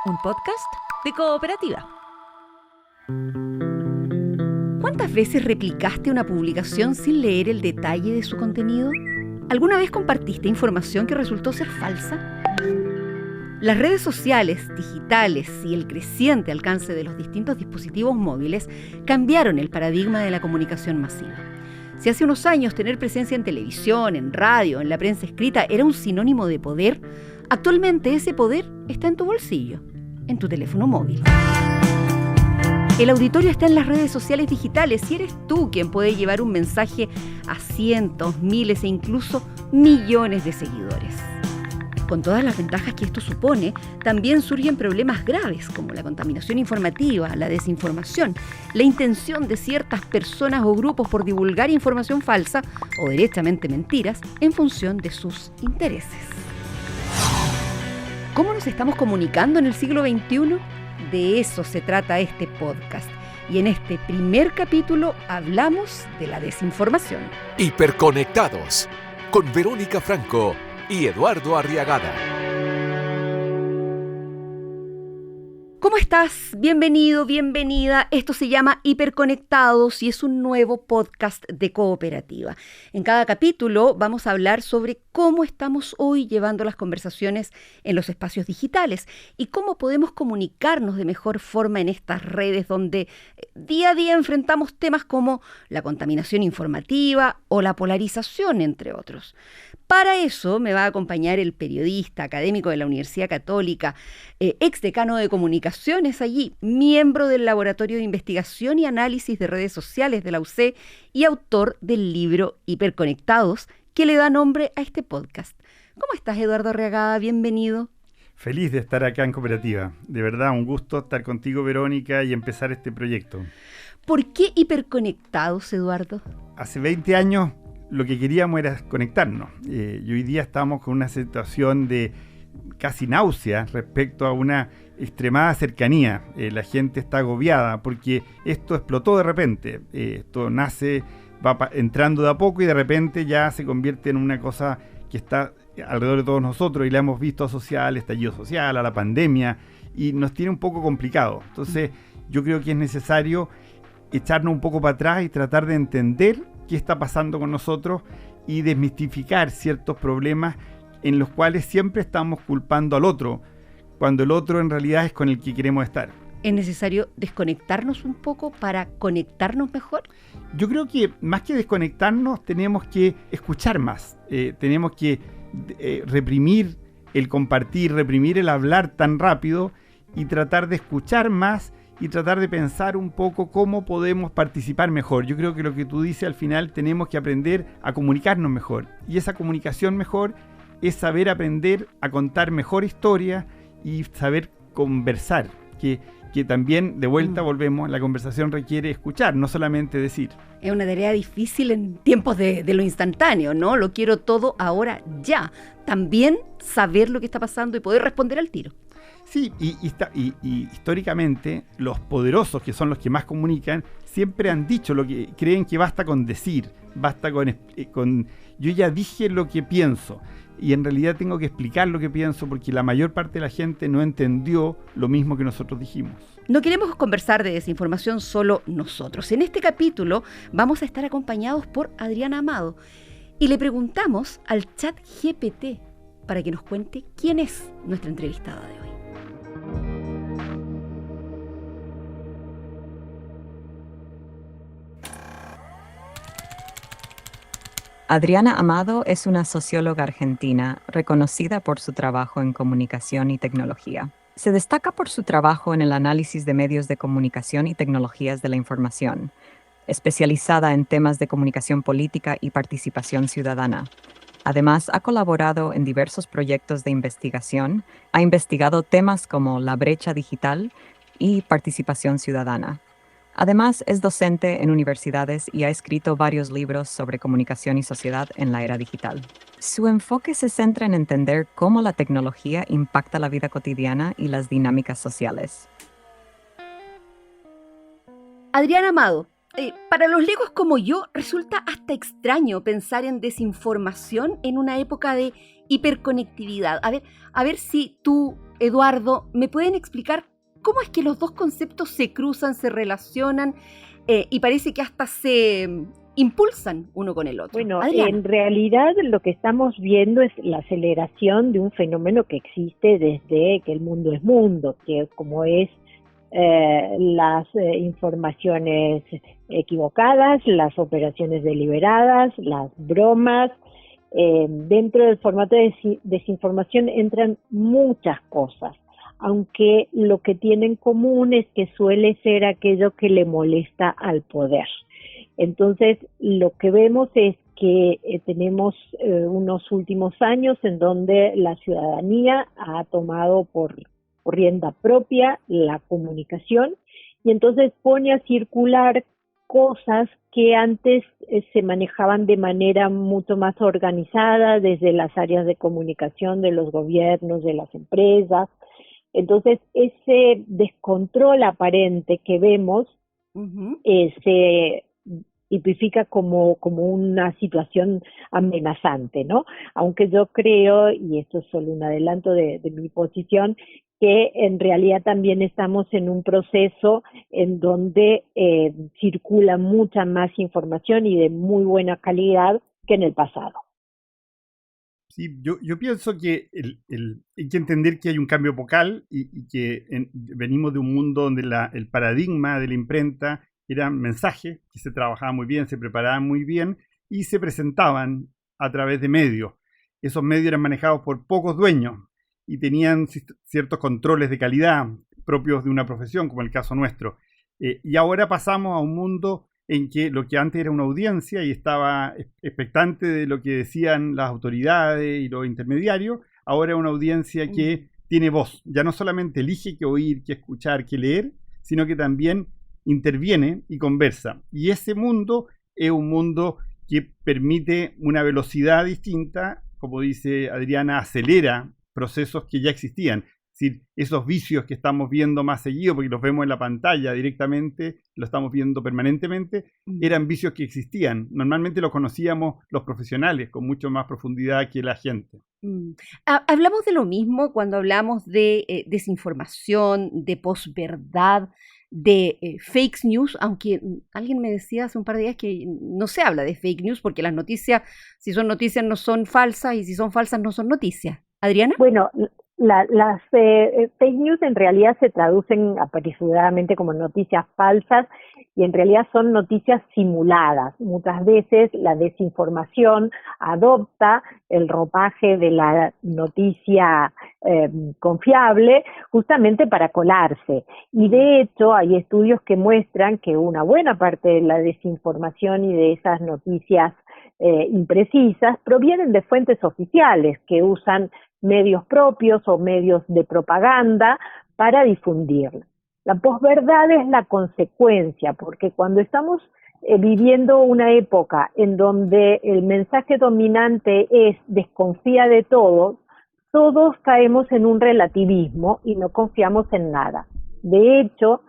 un podcast de Cooperativa. ¿Cuántas veces replicaste una publicación sin leer el detalle de su contenido? ¿Alguna vez compartiste información que resultó ser falsa? Las redes sociales, digitales y el creciente alcance de los distintos dispositivos móviles cambiaron el paradigma de la comunicación masiva. Si hace unos años tener presencia en televisión, en radio, en la prensa escrita era un sinónimo de poder, actualmente ese poder está en tu bolsillo, en tu teléfono móvil. El auditorio está en las redes sociales digitales y eres tú quien puede llevar un mensaje a cientos, miles e incluso millones de seguidores. Con todas las ventajas que esto supone, también surgen problemas graves como la contaminación informativa, la desinformación, la intención de ciertas personas o grupos por divulgar información falsa o directamente mentiras en función de sus intereses. ¿Cómo nos estamos comunicando en el siglo XXI? De eso se trata este podcast. Y en este primer capítulo hablamos de la desinformación. Hiperconectados, con Verónica Franco y Eduardo Arriagada. ¿Cómo estás? Bienvenido, bienvenida. Esto se llama Hiperconectados y es un nuevo podcast de Cooperativa. En cada capítulo vamos a hablar sobre cómo estamos hoy llevando las conversaciones en los espacios digitales y cómo podemos comunicarnos de mejor forma en estas redes donde día a día enfrentamos temas como la contaminación informativa o la polarización, entre otros. Para eso me va a acompañar el periodista académico de la Universidad Católica, exdecano de Comunicaciones allí, miembro del Laboratorio de Investigación y Análisis de Redes Sociales de la UC y autor del libro Hiperconectados, que le da nombre a este podcast. ¿Cómo estás, Eduardo Arriagada? Bienvenido. Feliz de estar acá en Cooperativa. De verdad, un gusto estar contigo, Verónica, y empezar este proyecto. ¿Por qué Hiperconectados, Eduardo? Hace 20 años lo que queríamos era conectarnos. Y hoy día estamos con una situación de casi náusea respecto a una extremada cercanía. La gente está agobiada porque esto explotó de repente. Esto nace, va entrando de a poco y de repente ya se convierte en una cosa que está alrededor de todos nosotros y la hemos visto asociada al estallido social, a la pandemia, y nos tiene un poco complicado. Entonces yo creo que es necesario echarnos un poco para atrás y tratar de entender qué está pasando con nosotros y desmistificar ciertos problemas en los cuales siempre estamos culpando al otro, cuando el otro en realidad es con el que queremos estar. ¿Es necesario desconectarnos un poco para conectarnos mejor? Yo creo que más que desconectarnos tenemos que escuchar más, tenemos que reprimir el compartir, reprimir el hablar tan rápido y tratar de escuchar más y tratar de pensar un poco cómo podemos participar mejor. Yo creo que lo que tú dices al final tenemos que aprender a comunicarnos mejor. Y esa comunicación mejor es saber aprender a contar mejor historia y saber conversar. Que también, de vuelta volvemos, la conversación requiere escuchar, no solamente decir. Es una tarea difícil en tiempos de lo instantáneo, ¿no? Lo quiero todo ahora, ya. También saber lo que está pasando y poder responder al tiro. Sí, y históricamente los poderosos, que son los que más comunican, siempre han dicho lo que creen que basta con decir, basta con yo ya dije lo que pienso y en realidad tengo que explicar lo que pienso porque la mayor parte de la gente no entendió lo mismo que nosotros dijimos. No queremos conversar de desinformación solo nosotros. En este capítulo vamos a estar acompañados por Adriana Amado y le preguntamos al ChatGPT para que nos cuente quién es nuestra entrevistada de hoy. Adriana Amado es una socióloga argentina reconocida por su trabajo en comunicación y tecnología. Se destaca por su trabajo en el análisis de medios de comunicación y tecnologías de la información, especializada en temas de comunicación política y participación ciudadana. Además, ha colaborado en diversos proyectos de investigación, ha investigado temas como la brecha digital y participación ciudadana. Además, es docente en universidades y ha escrito varios libros sobre comunicación y sociedad en la era digital. Su enfoque se centra en entender cómo la tecnología impacta la vida cotidiana y las dinámicas sociales. Adriana Amado, para los legos como yo, resulta hasta extraño pensar en desinformación en una época de hiperconectividad. A ver si tú Eduardo, ¿me pueden explicar cómo es que los dos conceptos se cruzan, se relacionan y parece que hasta se impulsan uno con el otro? Bueno, Adriana. en realidad lo que estamos viendo es la aceleración de un fenómeno que existe desde que el mundo es mundo, que como es las informaciones equivocadas, las operaciones deliberadas, las bromas. Dentro del formato de desinformación entran muchas cosas, aunque lo que tienen en común es que suele ser aquello que le molesta al poder. Entonces, lo que vemos es que tenemos unos últimos años en donde la ciudadanía ha tomado por rienda propia la comunicación y entonces pone a circular cosas que antes se manejaban de manera mucho más organizada desde las áreas de comunicación de los gobiernos, de las empresas. Entonces, ese descontrol aparente que vemos se tipifica como una situación amenazante, ¿no? Aunque yo creo, y esto es solo un adelanto de mi posición, que en realidad también estamos en un proceso en donde circula mucha más información y de muy buena calidad que en el pasado. Sí, yo pienso que hay que entender que hay un cambio epocal y que venimos de un mundo donde el paradigma de la imprenta eran mensajes que se trabajaban muy bien, se preparaban muy bien y se presentaban a través de medios. Esos medios eran manejados por pocos dueños y tenían ciertos controles de calidad propios de una profesión, como el caso nuestro. Y ahora pasamos a un mundo en que lo que antes era una audiencia y estaba expectante de lo que decían las autoridades y los intermediarios, ahora es una audiencia que tiene voz. Ya no solamente elige qué oír, qué escuchar, qué leer, sino que también interviene y conversa. Y ese mundo es un mundo que permite una velocidad distinta, como dice Adriana, acelera procesos que ya existían. Es decir, esos vicios que estamos viendo más seguido, porque los vemos en la pantalla directamente, lo estamos viendo permanentemente, eran vicios que existían. Normalmente los conocíamos los profesionales con mucho más profundidad que la gente. Hablamos de lo mismo cuando hablamos de desinformación, de posverdad, de fake news, aunque alguien me decía hace un par de días que no se habla de fake news porque las noticias, si son noticias, no son falsas y si son falsas, no son noticias. ¿Adriana? Bueno, las fake news en realidad se traducen apresuradamente como noticias falsas y en realidad son noticias simuladas. Muchas veces la desinformación adopta el ropaje de la noticia confiable justamente para colarse. Y de hecho hay estudios que muestran que una buena parte de la desinformación y de esas noticias imprecisas provienen de fuentes oficiales que usan medios propios o medios de propaganda para difundirla. La posverdad es la consecuencia, porque cuando estamos viviendo una época en donde el mensaje dominante es desconfía de todo, todos caemos en un relativismo y no confiamos en nada. De hecho,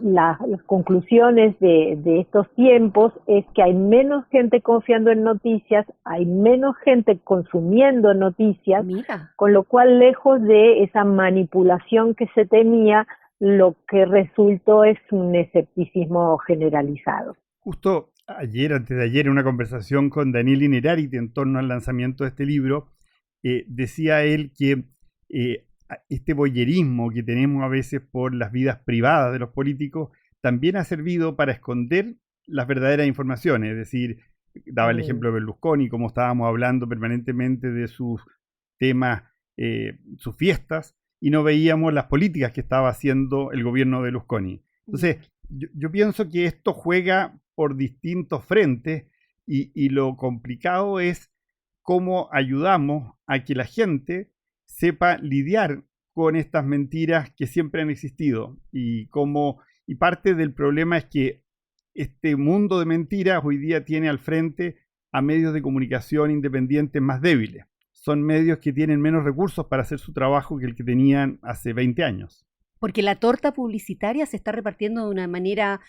las conclusiones de estos tiempos es que hay menos gente confiando en noticias, hay menos gente consumiendo noticias, con lo cual lejos de esa manipulación que se temía, lo que resultó es un escepticismo generalizado. Justo ayer, antes de ayer, en una conversación con Daniel Innerarity en torno al lanzamiento de este libro, decía él que este voyerismo que tenemos a veces por las vidas privadas de los políticos también ha servido para esconder las verdaderas informaciones. Es decir, daba el ejemplo de Berlusconi, como estábamos hablando permanentemente de sus temas, sus fiestas, y no veíamos las políticas que estaba haciendo el gobierno de Berlusconi. Entonces, yo pienso que esto juega por distintos frentes y lo complicado es cómo ayudamos a que la gente sepa lidiar con estas mentiras que siempre han existido y parte del problema es que este mundo de mentiras hoy día tiene al frente a medios de comunicación independientes más débiles. Son medios que tienen menos recursos para hacer su trabajo que el que tenían hace 20 años. Porque la torta publicitaria se está repartiendo de una manera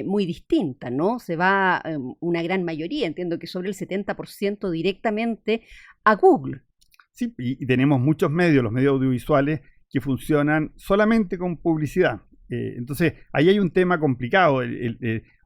muy distinta, ¿no? Se va una gran mayoría, entiendo que sobre el 70% directamente a Google. Sí, y tenemos muchos medios, los medios audiovisuales, que funcionan solamente con publicidad. Entonces, ahí hay un tema complicado.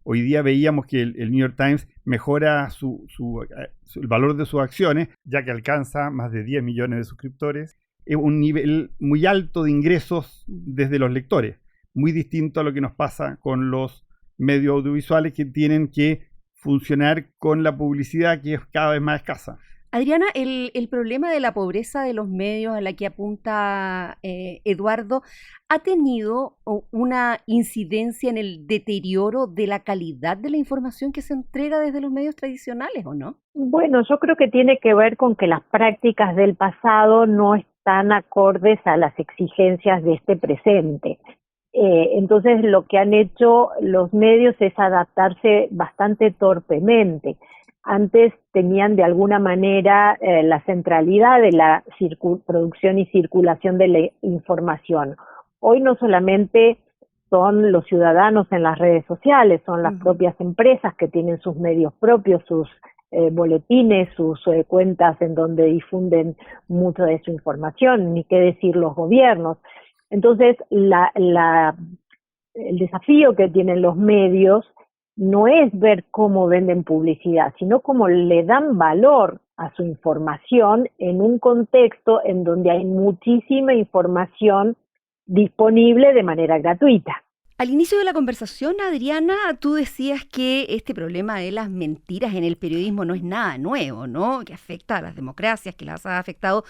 Hoy día veíamos que el New York Times mejora el valor de sus acciones, ya que alcanza más de 10 millones de suscriptores. Es un nivel muy alto de ingresos desde los lectores, muy distinto a lo que nos pasa con los medios audiovisuales que tienen que funcionar con la publicidad, que es cada vez más escasa. Adriana, el problema de la pobreza de los medios a la que apunta Eduardo, ¿ha tenido una incidencia en el deterioro de la calidad de la información que se entrega desde los medios tradicionales o no? Bueno, yo creo que tiene que ver con que las prácticas del pasado no están acordes a las exigencias de este presente. Entonces, lo que han hecho los medios es adaptarse bastante torpemente. Antes tenían de alguna manera la centralidad de la producción y circulación de la información. Hoy no solamente son los ciudadanos en las redes sociales, son las propias empresas que tienen sus medios propios, sus boletines, sus cuentas en donde difunden mucho de su información, ni qué decir los gobiernos. Entonces, el desafío que tienen los medios no es ver cómo venden publicidad, sino cómo le dan valor a su información en un contexto en donde hay muchísima información disponible de manera gratuita. Al inicio de la conversación, Adriana, tú decías que este problema de las mentiras en el periodismo no es nada nuevo, ¿no? Que afecta a las democracias, que las ha afectado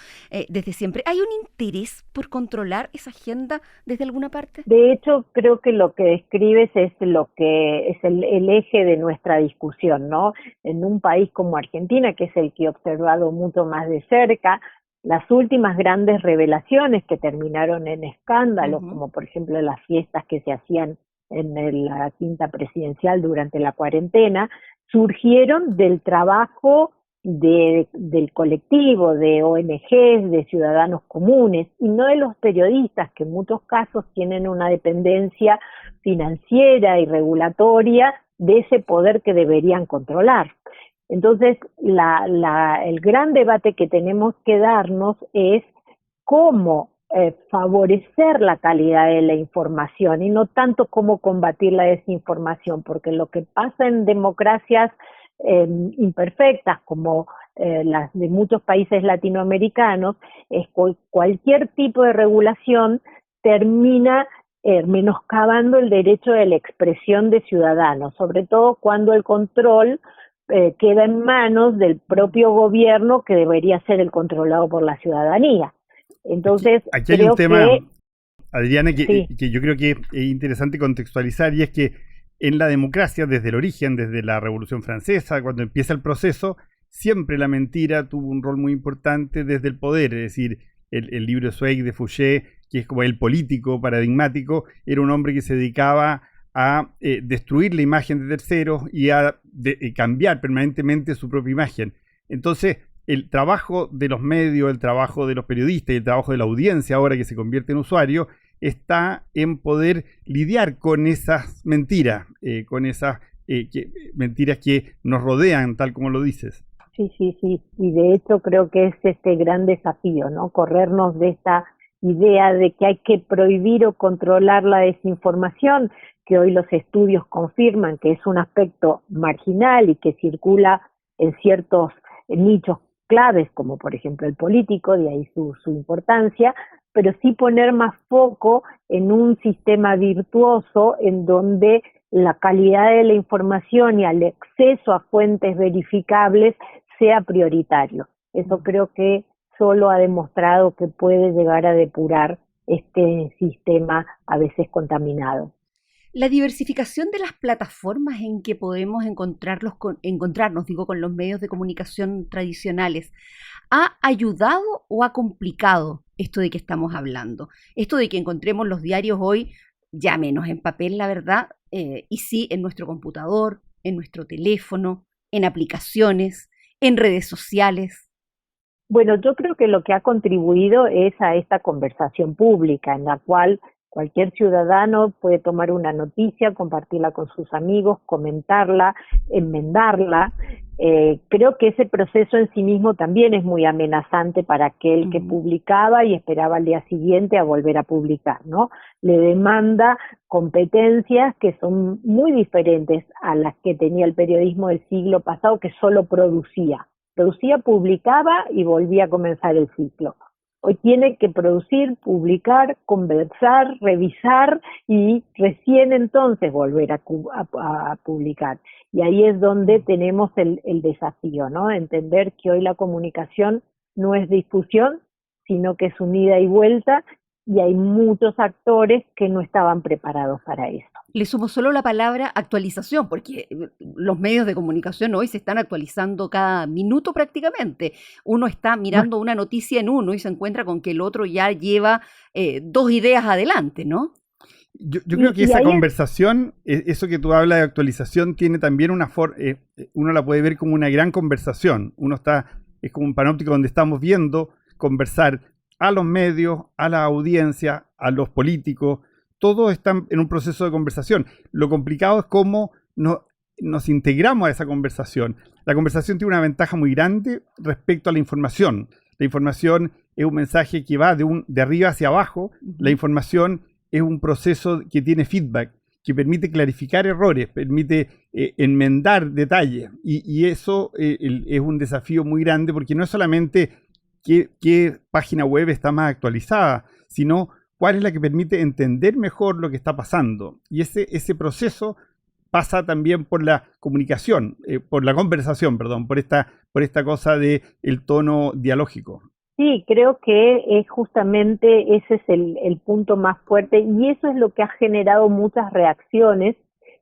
desde siempre. ¿Hay un interés por controlar esa agenda desde alguna parte? De hecho, creo que lo que describes es lo que es el eje de nuestra discusión, ¿no? En un país como Argentina, que es el que he observado mucho más de cerca, las últimas grandes revelaciones que terminaron en escándalos, como por ejemplo las fiestas que se hacían en la quinta presidencial durante la cuarentena, surgieron del trabajo del colectivo, de ONGs, de ciudadanos comunes, y no de los periodistas, que en muchos casos tienen una dependencia financiera y regulatoria de ese poder que deberían controlar. Entonces, el gran debate que tenemos que darnos es cómo favorecer la calidad de la información y no tanto cómo combatir la desinformación, porque lo que pasa en democracias imperfectas como las de muchos países latinoamericanos es que cualquier tipo de regulación termina menoscabando el derecho de la expresión de ciudadanos, sobre todo cuando el control queda en manos del propio gobierno, que debería ser el controlado por la ciudadanía. Entonces, aquí hay un tema, Adriana, sí, que yo creo que es interesante contextualizar, y es que en la democracia, desde el origen, desde la Revolución Francesa, cuando empieza el proceso, siempre la mentira tuvo un rol muy importante desde el poder. Es decir, el libro de Zweig de Fouché, que es como el político paradigmático, era un hombre que se dedicaba a destruir la imagen de terceros y a cambiar permanentemente su propia imagen. Entonces, el trabajo de los medios, el trabajo de los periodistas y el trabajo de la audiencia, ahora que se convierte en usuario, está en poder lidiar con esas mentiras, mentiras que nos rodean, tal como lo dices. Sí, y de hecho creo que es este gran desafío, ¿no? Corrernos de esta idea de que hay que prohibir o controlar la desinformación, que hoy los estudios confirman que es un aspecto marginal y que circula en ciertos nichos claves, como por ejemplo el político, de ahí su importancia, pero sí poner más foco en un sistema virtuoso en donde la calidad de la información y el acceso a fuentes verificables sea prioritario. Eso creo que solo ha demostrado que puede llegar a depurar este sistema a veces contaminado. La diversificación de las plataformas en que podemos encontrarnos con los medios de comunicación tradicionales, ¿ha ayudado o ha complicado esto de que estamos hablando? Esto de que encontremos los diarios hoy, ya menos en papel, la verdad, y sí en nuestro computador, en nuestro teléfono, en aplicaciones, en redes sociales. Bueno, yo creo que lo que ha contribuido es a esta conversación pública en la cual Cualquier ciudadano puede tomar una noticia, compartirla con sus amigos, comentarla, enmendarla. Creo que ese proceso en sí mismo también es muy amenazante para aquel que publicaba y esperaba al día siguiente a volver a publicar, ¿no? Le demanda competencias que son muy diferentes a las que tenía el periodismo del siglo pasado, que solo producía, publicaba y volvía a comenzar el ciclo. Hoy tiene que producir, publicar, conversar, revisar y recién entonces volver a publicar. Y ahí es donde tenemos el desafío, ¿no? Entender que hoy la comunicación no es difusión, sino que es un ida y vuelta, y hay muchos actores que no estaban preparados para eso. Le sumo solo la palabra actualización, porque los medios de comunicación hoy se están actualizando cada minuto prácticamente. Uno está mirando una noticia en uno y se encuentra con que el otro ya lleva 2 ideas adelante, ¿no? Yo creo que esa conversación, eso que tú hablas de actualización, tiene también una forma, uno la puede ver como una gran conversación. Es como un panóptico donde estamos viendo conversar a los medios, a la audiencia, a los políticos. Todos están en un proceso de conversación. Lo complicado es cómo nos integramos a esa conversación. La conversación tiene una ventaja muy grande respecto a la información. La información es un mensaje que va de arriba hacia abajo. La información es un proceso que tiene feedback, que permite clarificar errores, permite enmendar detalles. Y eso es un desafío muy grande, porque no es solamente qué página web está más actualizada, sino cuál es la que permite entender mejor lo que está pasando. Y ese proceso pasa también por la comunicación, por la conversación, perdón, por esta cosa del tono dialógico. Sí, creo que justamente ese es el punto más fuerte, y eso es lo que ha generado muchas reacciones,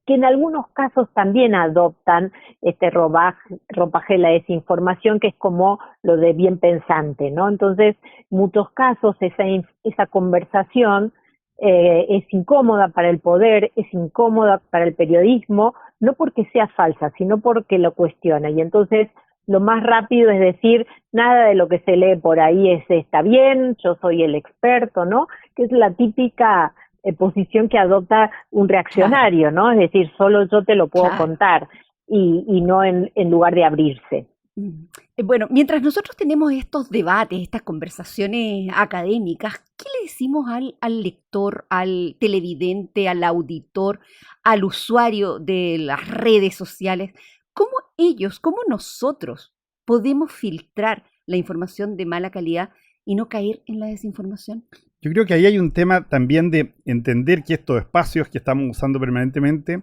que en algunos casos también adoptan este ropaje de la desinformación, que es como lo de bien pensante, ¿no? Entonces, en muchos casos esa conversación es incómoda para el poder, es incómoda para el periodismo, no porque sea falsa, sino porque lo cuestiona. Y entonces lo más rápido es decir, nada de lo que se lee por ahí está bien, yo soy el experto, ¿no? Que es la típica posición que adopta un reaccionario, ¿no? Es decir, solo yo te lo puedo contar, y no en lugar de abrirse. Bueno, mientras nosotros tenemos estos debates, estas conversaciones académicas, ¿qué le decimos al lector, al televidente, al auditor, al usuario de las redes sociales? ¿Cómo nosotros podemos filtrar la información de mala calidad y no caer en la desinformación? Yo creo que ahí hay un tema también de entender que estos espacios que estamos usando permanentemente,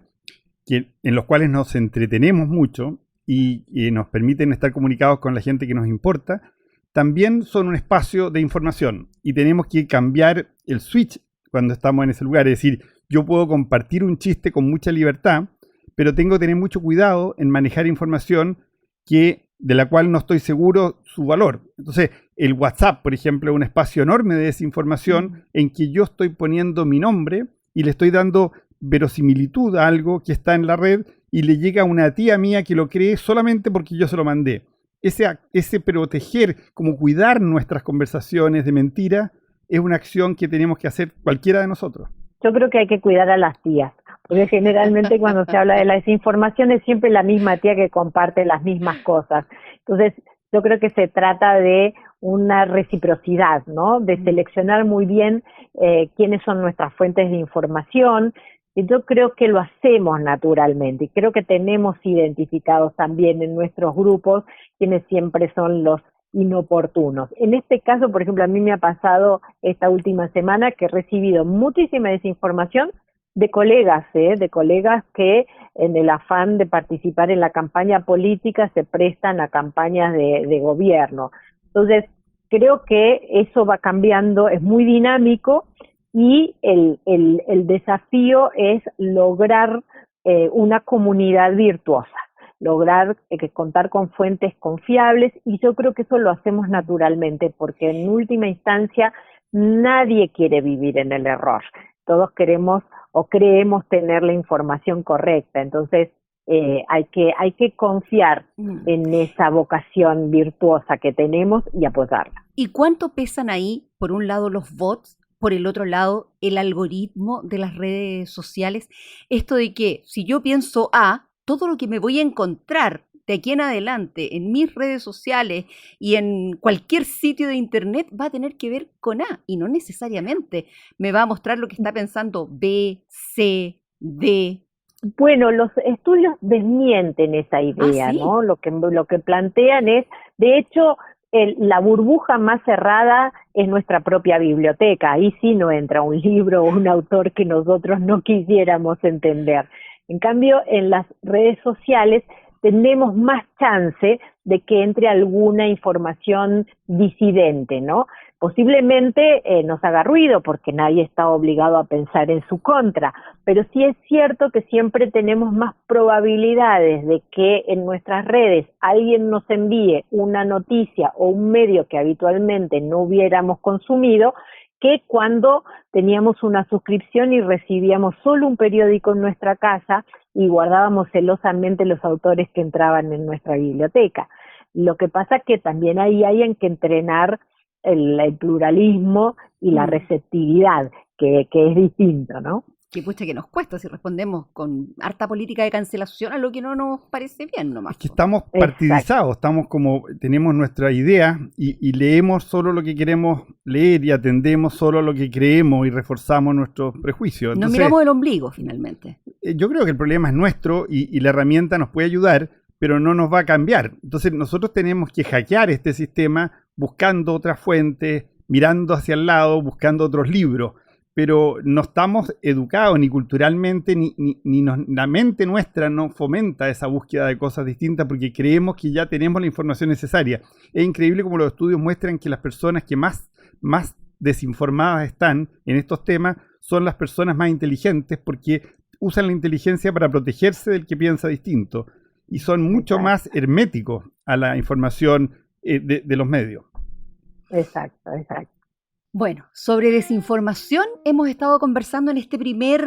en los cuales nos entretenemos mucho y nos permiten estar comunicados con la gente que nos importa, también son un espacio de información, y tenemos que cambiar el switch cuando estamos en ese lugar. Es decir, yo puedo compartir un chiste con mucha libertad, pero tengo que tener mucho cuidado en manejar información de la cual no estoy seguro su valor. Entonces, el WhatsApp, por ejemplo, es un espacio enorme de desinformación en que yo estoy poniendo mi nombre y le estoy dando verosimilitud a algo que está en la red, y le llega a una tía mía que lo cree solamente porque yo se lo mandé. Ese proteger, como cuidar nuestras conversaciones de mentira, es una acción que tenemos que hacer cualquiera de nosotros. Yo creo que hay que cuidar a las tías, porque generalmente cuando se habla de la desinformación es siempre la misma tía que comparte las mismas cosas. Entonces, yo creo que se trata de una reciprocidad, ¿no? De seleccionar muy bien quiénes son nuestras fuentes de información. Y yo creo que lo hacemos naturalmente, y creo que tenemos identificados también en nuestros grupos quienes siempre son los inoportunos. En este caso, por ejemplo, a mí me ha pasado esta última semana que he recibido muchísima desinformación de colegas que en el afán de participar en la campaña política se prestan a campañas de gobierno. Entonces, creo que eso va cambiando, es muy dinámico, y el desafío es lograr una comunidad virtuosa, lograr contar con fuentes confiables, y yo creo que eso lo hacemos naturalmente, porque en última instancia nadie quiere vivir en el error. Todos queremos o creemos tener la información correcta. Entonces hay que confiar en esa vocación virtuosa que tenemos y apoyarla. ¿Y cuánto pesan ahí, por un lado, los bots? por el otro lado, el algoritmo de las redes sociales? Esto de que si yo pienso A, todo lo que me voy a encontrar de aquí en adelante en mis redes sociales y en cualquier sitio de internet va a tener que ver con A, y no necesariamente me va a mostrar lo que está pensando B, C, D. Bueno, los estudios desmienten esa idea, ¿sí? ¿no? Lo que plantean es, de hecho, la burbuja más cerrada es nuestra propia biblioteca. Ahí sí no entra un libro o un autor que nosotros no quisiéramos entender. En cambio, en las redes sociales tenemos más chance de que entre alguna información disidente, ¿no? Posiblemente nos haga ruido porque nadie está obligado a pensar en su contra, pero sí es cierto que siempre tenemos más probabilidades de que en nuestras redes alguien nos envíe una noticia o un medio que habitualmente no hubiéramos consumido, que cuando teníamos una suscripción y recibíamos solo un periódico en nuestra casa y guardábamos celosamente los autores que entraban en nuestra biblioteca. Lo que pasa es que también ahí hay que entrenar el pluralismo y la receptividad, que es distinto, ¿no? Que pucha que nos cuesta si respondemos con harta política de cancelación a lo que no nos parece bien nomás. Es que estamos partidizados, tenemos nuestra idea y leemos solo lo que queremos leer y atendemos solo lo que creemos y reforzamos nuestros prejuicios. Nos Entonces, miramos el ombligo finalmente. yo creo que el problema es nuestro y la herramienta nos puede ayudar, pero no nos va a cambiar. Entonces nosotros tenemos que hackear este sistema buscando otras fuentes, mirando hacia el lado, buscando otros libros. Pero no estamos educados ni culturalmente, ni la mente nuestra no fomenta esa búsqueda de cosas distintas porque creemos que ya tenemos la información necesaria. Es increíble como los estudios muestran que las personas que más desinformadas están en estos temas son las personas más inteligentes porque usan la inteligencia para protegerse del que piensa distinto y son mucho más herméticos a la información de los medios. Exacto. Bueno, sobre desinformación hemos estado conversando en este primer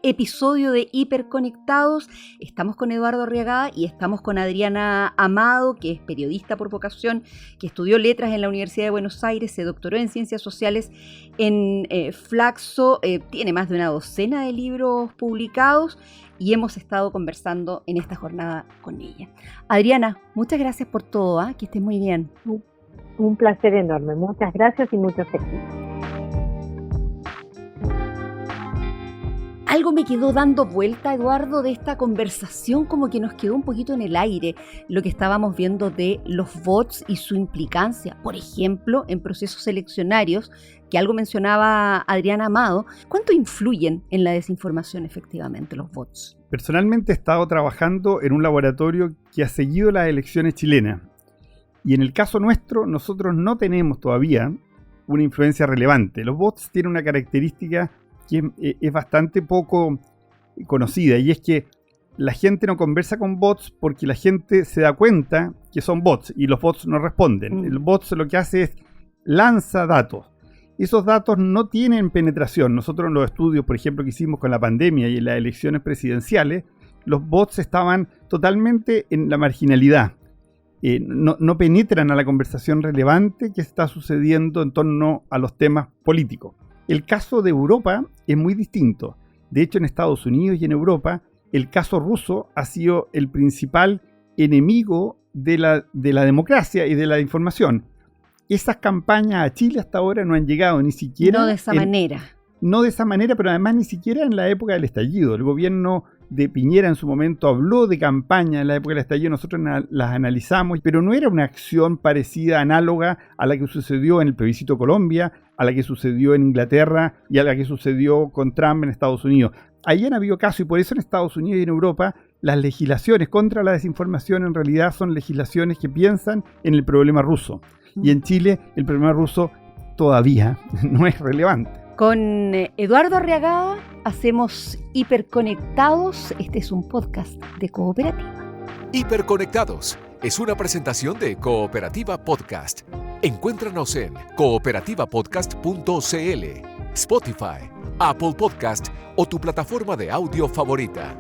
episodio de Hiperconectados. Estamos con Eduardo Arriagada y estamos con Adriana Amado, que es periodista por vocación, que estudió letras en la Universidad de Buenos Aires, se doctoró en Ciencias Sociales en Flaxo, tiene más de una docena de libros publicados y hemos estado conversando en esta jornada con ella. Adriana, muchas gracias por todo, que estés muy bien. Un placer enorme. Muchas gracias y muchos éxitos. Algo me quedó dando vuelta, Eduardo, de esta conversación, como que nos quedó un poquito en el aire lo que estábamos viendo de los bots y su implicancia, por ejemplo, en procesos eleccionarios, que algo mencionaba Adriana Amado. ¿Cuánto influyen en la desinformación efectivamente los bots? Personalmente he estado trabajando en un laboratorio que ha seguido las elecciones chilenas. Y en el caso nuestro, nosotros no tenemos todavía una influencia relevante. Los bots tienen una característica que es bastante poco conocida, y es que la gente no conversa con bots porque la gente se da cuenta que son bots y los bots no responden. El bot lo que hace es lanza datos. Esos datos no tienen penetración. Nosotros en los estudios, por ejemplo, que hicimos con la pandemia y en las elecciones presidenciales, los bots estaban totalmente en la marginalidad. No penetran a la conversación relevante que está sucediendo en torno a los temas políticos. El caso de Europa es muy distinto. De hecho, en Estados Unidos y en Europa, el caso ruso ha sido el principal enemigo de la democracia y de la información. Esas campañas a Chile hasta ahora no han llegado ni siquiera... No de esa manera. No de esa manera, pero además ni siquiera en la época del estallido. El gobierno de Piñera en su momento habló de campaña en la época del estallido, nosotros las analizamos, pero no era una acción parecida, análoga a la que sucedió en el plebiscito Colombia, a la que sucedió en Inglaterra y a la que sucedió con Trump en Estados Unidos. Ahí han habido casos y por eso en Estados Unidos y en Europa las legislaciones contra la desinformación en realidad son legislaciones que piensan en el problema ruso. Y en Chile el problema ruso todavía no es relevante. Con Eduardo Arriagada hacemos Hiperconectados. Este es un podcast de Cooperativa. Hiperconectados es una presentación de Cooperativa Podcast. Encuéntranos en cooperativapodcast.cl, Spotify, Apple Podcast o tu plataforma de audio favorita.